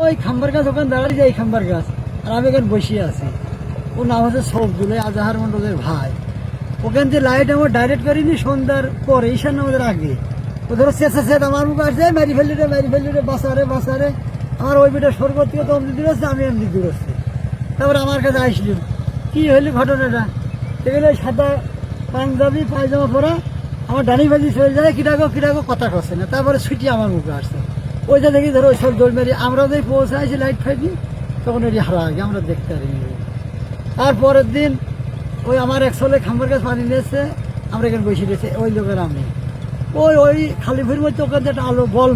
ওই খাম্বার গাছ ওখানে দাঁড়াই যায়, এই খাম্বার গাছ, আর আমি এখানে বসিয়ে আছি। ওর নাম হচ্ছে সবদুল, আজাহার মন্ডলের ভাই। ওখান থেকে লাইট আমার ডাইরেক্ট করিনি সন্ধ্যার পরে, ঈশান নামাজের আগে। ও ধরো চেঁচা চেঁচা আমার মুখে আসছে, মারি ফেলি রে বাসারে বাসারে। আমার ওই বেটা স্বর্গ থেকে তো অমনি দূর আসছে, আমি এমনি দূর আসছি। তারপরে আমার কাছে আসলি, কী হইলি ঘটনাটা? এগুলো সাদা পাঞ্জাবি পায়জামা পরা, আমার ডানি বাজি চলে যায়, কিরাগো কথা করছে না। তারপরে ছুটি আমার মুখে আসছে। ওইটা দেখি ধরো ওই সব দৌড় মেরি আমরা যদি পৌঁছাইছি লাইট ফাইটি, তখন ওই হারা আগে আমরা দেখতে পারিনি। তারপরের দিন ওই আমার এক ছেলে খাম্বার গাছ পানি নিয়েছে, আমরা এখানে বসে দিয়েছে, ওই লোকের আমি ওই খালিফুর মধ্যে ওখানে একটা আলো বল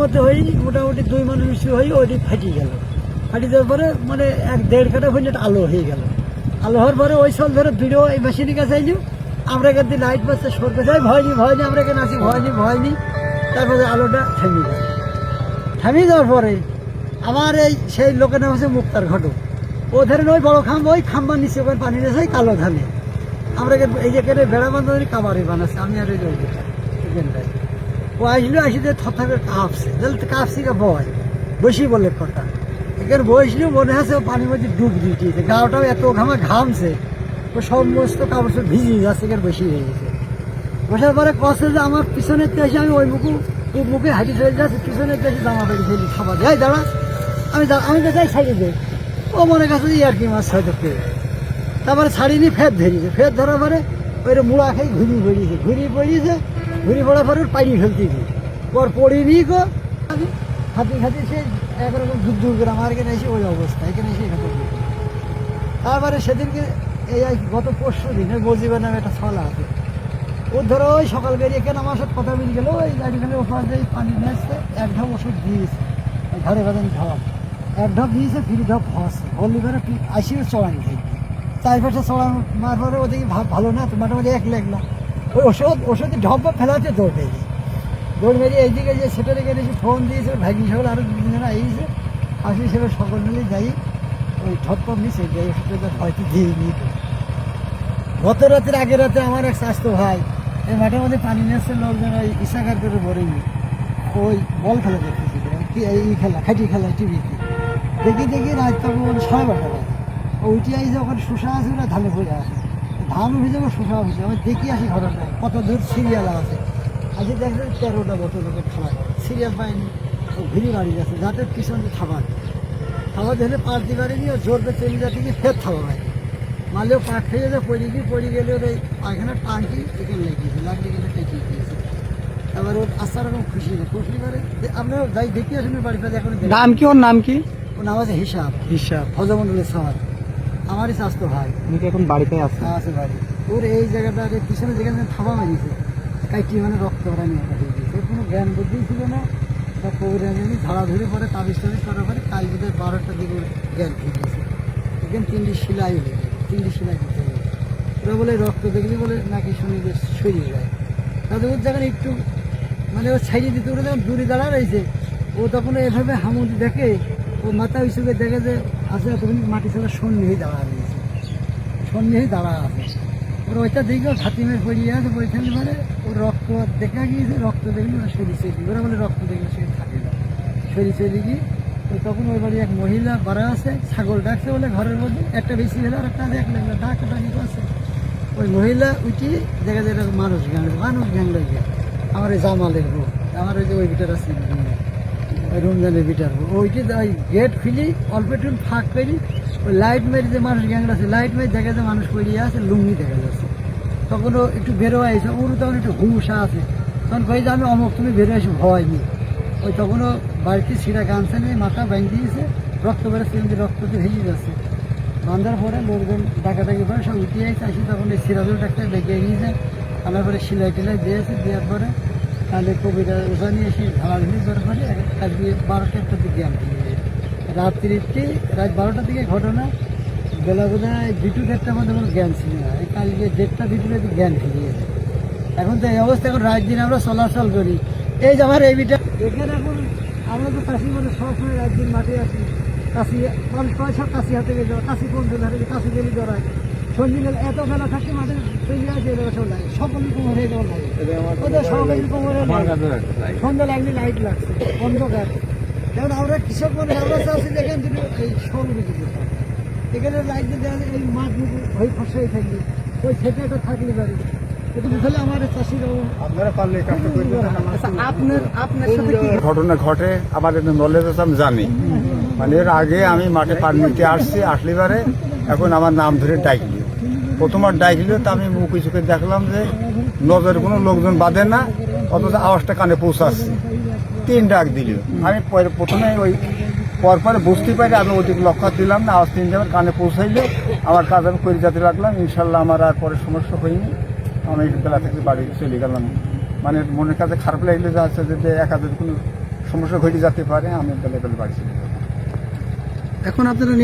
মতো হয়ে মোটামুটি 2 মানুষ মিষ্টি হয়ে ওইটি ফাটি গেল। ফাটি যাওয়ার পরে মানে 1-1.5 কাটা হয়ে একটা আলো হয়ে গেল। আলো হওয়ার পরে ওই সব ধরে ভিডিও এই মেশিনের কাছে আইলি, আমরা এখান থেকে লাইট পাচ্ছে সরকার যাই ভয়নি আমরা এখানে আসি ভয়নি। তারপরে আলোটা থেমে যাওয়ার পরে আমার এই সেই লোকের নাম হচ্ছে মুক্তার ঘটক। ও ধরেন ওই বড় ওই খাম্বার নিচে ওখানে পানি নিয়েছে কালো ধানে। আমরা এই যে কেটে বেড়া বান্ধবী কাবারে বানাচ্ছে, আমি আর এখানটায় ও আসি যে থর কাঁপছে, কাঁপছি ভয় বসি বলে কথা। এখানে বসলেও মনে আছে ও পানির মধ্যে ডুব দিয়েছে, গাওটাও এত ঘামছে, ও সমস্ত কাপড় সব ভিজিয়ে যাচ্ছে, এখানে বসি হয়ে গেছে। বসার পরে কষ্ট যে আমার পিছনের এসে আমি ওই মুখে হাঁটি চলে যাচ্ছে, পিছনের এসে জামা পেড়ে ফেলি খাবার যাই দাঁড়া, আমি তো যাই সাইডে যাই। ও মনে কাছে আর কি মাছ হয়তো পেয়ে, তারপরে ছাড়িনি ফের ধরার পরে ওই মুড়া খাই ঘুরিয়ে পড়ার পরে পাইনি ফেলতে গিয়ে ওর পড়িনি গো, হাতি সে একরকম দূর করে আমার এখানে এসে ওই অবস্থা, এখানে এসে তারপরে সেদিনকে এই গত 5 দিন ওই বজিবার নামে একটা ছলা আছে, ও ধরো ওই সকাল বেরিয়ে কেন আমার সাথে কথা বলে গেল, ওই গাড়িখানে ওখানে যাই পানি নিয়ে আসছে, 1 ঢপ ওষুধ দিয়েছে, ওই ঘরে বাজানি ঢপ 1 ঢপ দিয়েছে, ফিরি ঢপ হচ্ছে হলি করে আসিও চড়ানি থেকে 4 পাশে চড়ানো মার পরে ওদিকে ভালো না তো মোটামুটি একলা ওই ওষুধ ঢপ ফেলাতে দৌড় মেরিয়ে এইদিকে যে সেটা রেখে এসে ফোন দিয়েছে ভাগি সকল আরও 2 জনেরা এইছে আসি, সেটা সকল মিলে যাই ওই ঠপ নিচে যাই ওষুধটা হয়তো দিয়ে নিয়ে। গত রাতের আগের রাতে আমার এক স্বাস্থ্য ভাই এই মাঠের মধ্যে পানি নিয়ে লোকজন ওই ইশাকার করে ভরেনি, ওই বল খেলা দেখতেছিল, এই খেলা খাটি খেলা টিভিতে দেখি রাত তখন 12:30 বাজে। ওইটি আইসে ওখানে শোষা আছে, ওরা ধানে পড়ে আসে, ধানও ভিজে শোষা হয়েছে। আমি দেখি আসি ঘটনা কত দূর সিরিয়াল আছে, আজকে দেখবেন 13টা বছর লোকের খাবার সিরিয়াল পায়নি, ও ঘুরি বাড়ি যাচ্ছে যাতে পিছনে খাবার ধরে পাড়তে পারেনি, ও জোরবে চলে যাতে গিয়ে ফের খাওয়া হয় মালেও পাক খেয়ে যে পড়ে গেলে ওর এই পায়খানার টাঙ্কি এখানে লেগেছে, লাগলে গেলে টেকিয়ে দিয়েছে। এবার ওর আসার রকম খুশি করে আপনার যাই দেখি আসেন বাড়ি ফেলে। এখন নাম কি, ওর নাম কি? ওর নাম আছে হিসাব হজমন্ডলের সমাজ, আমারই স্বাস্থ্য ভাই। এখন বাড়িতে আছে বাড়ি। ওর এই জায়গাটা পিছনে যেখানে থাবা মারিয়েছে কাইটি মানে রক্ত ভরা নিয়ে কাটিয়ে দিয়েছে, ওর কোনো জ্ঞান বুদ্ধি ছিল না, বা কবিরানি ঝাড়া ধরে পরে তাবিজ করার পরে কাল বোধহয় 12টার দিকে ওর জ্ঞান ফিরে গেছে। এখানে 3টি সেলাই হয়ে গেছে, 3টি সেলাই করতে হবে। ওরা বলে রক্ত দেখলে বলে নাকি শুনে যে সরিয়ে যায়, তাদের ওর যখন একটু মানে ও ছাইড়িয়ে দিতে, ওরা যখন দূরে দাঁড়া রয়েছে, ও তখন এভাবে হামুদি দেখে, ও মাথা উঁচুকে দেখে যে আসলে তখন মাটি ছাড়া সন্নিহি দাঁড়া রয়েছে, দাঁড়া আছে। ওর ওইটা দেখে হাতিমের পড়িয়ে আছে ওইখানে, মানে ওর রক্ত দেখা গিয়েছে, রক্ত দেখলে ওরা সরিয়ে ওরা বলে রক্ত দেখলে সে থাকে না, সরিয়ে গিয়ে তো তখন ওই বাড়ি এক মহিলা বাড়া আছে, ছাগল ডাকছে বলে ঘরের মধ্যে একটা বেশি হলে আর একটা দেখলে ডাকি আছে। ওই মহিলা উঠি দেখা যায় মানুষ গ্যাং লাগে, আমার ওই জামালের বউ, আমার ওই যে ওই বিটার আছে ওই রমজানের বিটার বউ, ওইটি ওই গেট খুলি অল্প একটু ফাঁক করি, ওই লাইট মেরে যে মানুষ গ্যাংটা আছে, লাইট মেরে দেখা যায় মানুষ পড়িয়ে আছে, লুঙ্গি দেখা যাচ্ছে। তখন ও একটু বেরো আইসে, ওর তখন একটু হুঁশা আছে, তখন কই যে আমি অমুক তুমি বেরো আসি ভয় নি। ওই তখনও বাড়িতে ছিঁড়া গামছা নিয়ে মাথা ব্যাঙ্ক দিয়েছে, রক্ত বেরোচ্ছে, রক্ততে ভেজে যাচ্ছে। বান্ধার পরে লোকজন ডাকাডাকি করে সব উঠিয়ে আসছে, আসি তখন এই সিরাজুল ডাক্তার ডেকে গিয়েছে, আনার পরে সেলাই টেলাই দিয়েছে, দেওয়ার পরে তাহলে কবিরা ওষা নিয়ে এসে ঢালাঢুলি করার পরে আজকে 12টা দিকে জ্ঞান ফিরে যায়। রাত 12টার দিকে ঘটনা, বেলা বোধহয় 2-1টার মধ্যে কোনো জ্ঞান ছিল না, এই কালকে 1:30 2টা জ্ঞান ফিরে গেছে। এখন তো এই অবস্থা, এখন রাত দিন আমরা চলাচল করি। এই যে আমার এই বিটা এখানে এখন আমরা তো কাশি মানে সবসময় রাত দিন মাঠে আসি, কাশি সব কাশি হাতে গেলে কাশি কোন দিন হাতে কাশি গেলে জড়ায় সন্ধ্যে এত বেলা থাকে মাঠে চলে আসে, সব লাগে সকলের কোমর হয়ে যাওয়ার লাগে, ওদের সকলের কোমরে সন্ধ্যা লাগলে লাইট লাগছে অন্ধকার, কারণ আমরা কৃষক মানুষ, আমরা চাচ্ছি যে এখান থেকে এই সংরক্ষিত থাকবে। এখানে লাইট দিয়ে দেওয়া যায়, এই মাঠগুলো ওই ফসাই থাকবে, ওই থেকেটা থাকলে পারে। কিন্তু তাহলে আমার চাষিরা আপনারা পারলে এই কাজটা করে দেন। আচ্ছা, আপনার সাথে কি ঘটনা ঘটে আমার একটু নলেজ আছে, আমি জানি। মানে এর আগে আমি মাঠে পানি নিতে আসছি, আসলে বারে এখন আমার নাম ধরে ডাকলি। প্রথমবার ডাকলিও তো আমি মুখে চোখে দেখলাম যে নজরে কোনো লোকজন বাঁধে না, অথচ আওয়াজটা কানে পৌঁছাচ্ছে। 3 ডাক দিল। আমি প্রথমে ওই পরপরে বুঝতে পারি, আমি ওদিক লক্ষ্য দিলাম না, আওয়াজ 3 ডাকের কানে পৌঁছাইলে আমার কাজ আমি করে যেতে লাগলাম। ইনশাল্লাহ আমার আর পরে সমস্যা হয়নি। আমি বেলা থেকে বাড়ি চলে গেলাম। মানে মনের কাছে খারাপ লাগলে যে আছে যে একাদের কোনো সমস্যা ঘটে যেতে পারে, আমি বেলা বাড়ি চলে গেলাম। এখন আপনারা